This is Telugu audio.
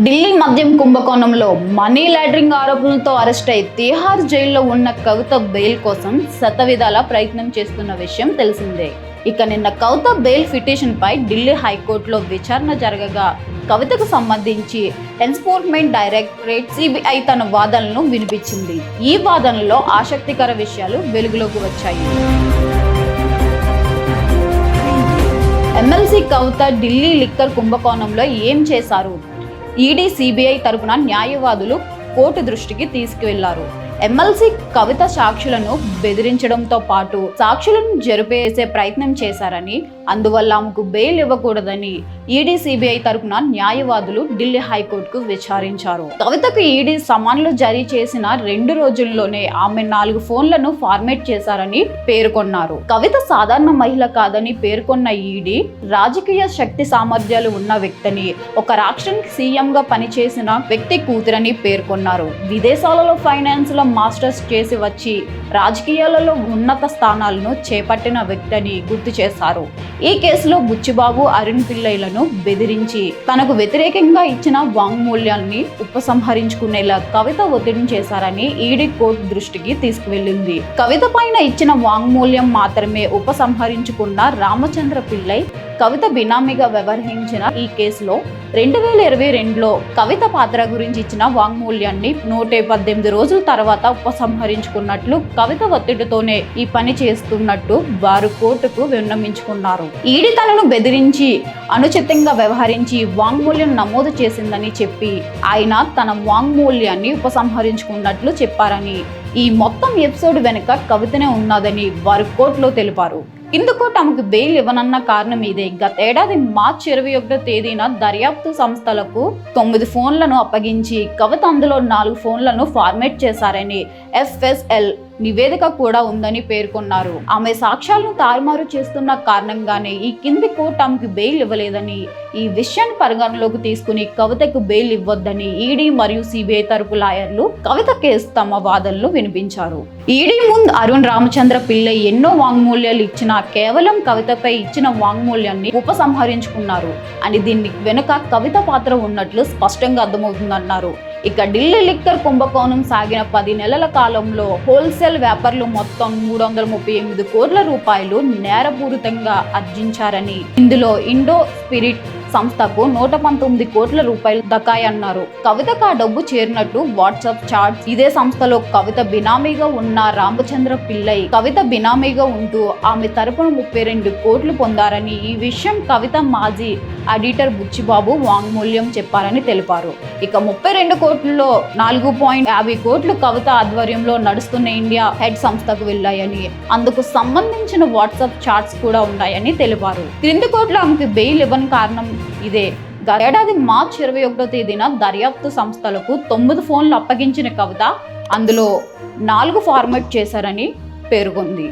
ఢిల్లీ మద్యం కుంభకోణంలో మనీ లాండరింగ్ ఆరోపణలతో అరెస్ట్ అయి తిహార్ జైల్లో ఉన్న కవిత బెయిల్ కోసం శతవిధాల ప్రయత్నం చేస్తున్న విషయం తెలిసిందే. ఇక నిన్న కవిత బెయిల్ పిటిషన్పై ఢిల్లీ హైకోర్టులో విచారణ జరగగా కవితకు సంబంధించి ఎన్ఫోర్స్మెంట్ డైరెక్టరేట్ సిబిఐ తన వాదనలను వినిపించింది. ఈ వాదనలో ఆసక్తికర విషయాలు వెలుగులోకి వచ్చాయి. ఎమ్మెల్సీ కవిత ఢిల్లీ లిక్కర్ కుంభకోణంలో ఏం చేశారు? ఈడీ సిబిఐ తరపున న్యాయవాదులు కోర్టు దృష్టికి తీసుకువెళ్లారు. ఎమ్మెల్సీ కవిత సాక్షులను బెదిరించడంతో పాటు సాక్షులను జరిపేసే ప్రయత్నం చేశారని, అందువల్ల ఆమెకు బెయిల్ ఇవ్వకూడదని ఈడీ సిబిఐ తరపున న్యాయవాదులు ఢిల్లీ హైకోర్టుకు విచారించారు. కవితకు ఈడీ సమన్లు జారీ చేసిన 2 రోజుల్లోనే ఆమె 4 ఫోన్లను ఫార్మేట్ చేశారని పేర్కొన్నారు. కవిత సాధారణ మహిళ కాదని పేర్కొన్న ఈడీ రాజకీయ శక్తి సామర్థ్యాలు ఉన్న వ్యక్తిని, ఒక రాష్ట్రానికి సీఎంగా పనిచేసిన వ్యక్తి కూతురని పేర్కొన్నారు. విదేశాలలో ఫైనాన్స్ లో మాస్టర్స్ చేసి వచ్చి రాజకీయాలలో ఉన్నత స్థానాలను చేపట్టిన వ్యక్తిని గుర్తు చేశారు. ఈ కేసులో బుచ్చిబాబు, అరుణ్ పిల్లైలను బెదిరించి తనకు వ్యతిరేకంగా ఇచ్చిన వాంగ్మూల్యాన్ని ఉపసంహరించుకునేలా కవిత ఒత్తిడి చేశారని ఈడీ కోర్టు దృష్టికి తీసుకువెళ్లింది. కవిత పైన ఇచ్చిన వాంగ్మూల్యం మాత్రమే ఉపసంహరించుకున్న రామచంద్ర పిల్లై కవిత బినామీగా వ్యవహరించిన ఈ కేసులో 2022లో కవిత పాత్ర గురించి ఇచ్చిన వాంగ్మూల్యాన్ని 118 రోజుల తర్వాత ఉపసంహరించుకున్నట్లు, కవిత ఒత్తిడితోనే ఈ పని చేస్తున్నట్టు వారు కోర్టుకు విన్నవించుకున్నారు. ఈడీ తనను బెదిరించి అనుచితంగా వ్యవహరించి వాంగ్మూల్యం నమోదు చేసిందని చెప్పి ఆయన తన వాంగ్మూల్యాన్ని ఉపసంహరించుకున్నట్లు చెప్పారని, ఈ మొత్తం ఎపిసోడ్ వెనుక కవితనే ఉన్నదని వారు కోర్టులో తెలిపారు. ఇందుకు తమకు బెయిల్ ఇవ్వనన్న కారణం ఇదే. గత ఏడాది మార్చి 21వ తేదీన దర్యాప్తు సంస్థలకు 9 ఫోన్లను అప్పగించి కవిత అందులో 4 ఫోన్లను ఫార్మేట్ చేశారని ఎఫ్ఎస్ఎల్ నివేదిక కూడా ఉందని పేర్కొన్నారు. ఆమె సాక్ష్యాలను తారుమారు చేస్తున్న కారణంగానే ఈ కింది కోర్టు ఆమెకు బెయిల్ ఇవ్వలేదని, ఈ విషయాన్ని పరిగణలోకి తీసుకుని కవితకు బెయిల్ ఇవ్వొద్దని ఈడీ మరియు సిబిఐ తరపు లాయర్లు కవిత కేసు తమ వాదనలు వినిపించారు. ఈడీ ముందు అరుణ్ రామచంద్ర పిల్లై ఎన్నో వాంగ్మూల్యాలు ఇచ్చినా కేవలం కవితపై ఇచ్చిన వాంగ్మూల్యాన్ని ఉపసంహరించుకున్నారు అని, దీన్ని వెనుక కవిత పాత్ర ఉన్నట్లు స్పష్టంగా అర్థమవుతుందన్నారు. ఇక ఢిల్లీ లిక్కర్ కుంభకోణం సాగిన 10 నెలల కాలంలో హోల్సేల్ వ్యాపారులు మొత్తం 338 కోట్ల రూపాయలు నేరపూరితంగా ఆర్జించారని, ఇందులో ఇండో స్పిరిట్ సంస్థకు 119 కోట్ల రూపాయలు దక్కాయన్నారు. కవితకు ఆ డబ్బు చేరినట్టు వాట్సాప్ చాట్స్. ఇదే సంస్థలో కవిత బినామీగా ఉన్న రామచంద్ర పిల్లై కవిత బినామీగా ఉంటూ ఆమె తరపున 32 కోట్లు పొందారని, ఈ విషయం కవిత మాజీ ఎడిటర్ బుచ్చిబాబు వాంగ్మూల్యం చెప్పారని తెలిపారు. ఇక 32 కోట్లలో 4.50 కోట్లు కవిత ఆధ్వర్యంలో నడుస్తున్న ఇండియా హెడ్ సంస్థకు వెళ్లాయని, అందుకు సంబంధించిన వాట్సాప్ చాట్స్ కూడా ఉన్నాయని తెలిపారు. 2 కోట్ల ఆమెకు బెయిల్ ఇవ్వని కారణం ఇదే. ఏడాది మార్చి 21వ తేదీన దర్యాప్తు సంస్థలకు 9 ఫోన్లు అప్పగించిన కవిత అందులో 4 ఫార్మాట్ చేశారని పేర్కొంది.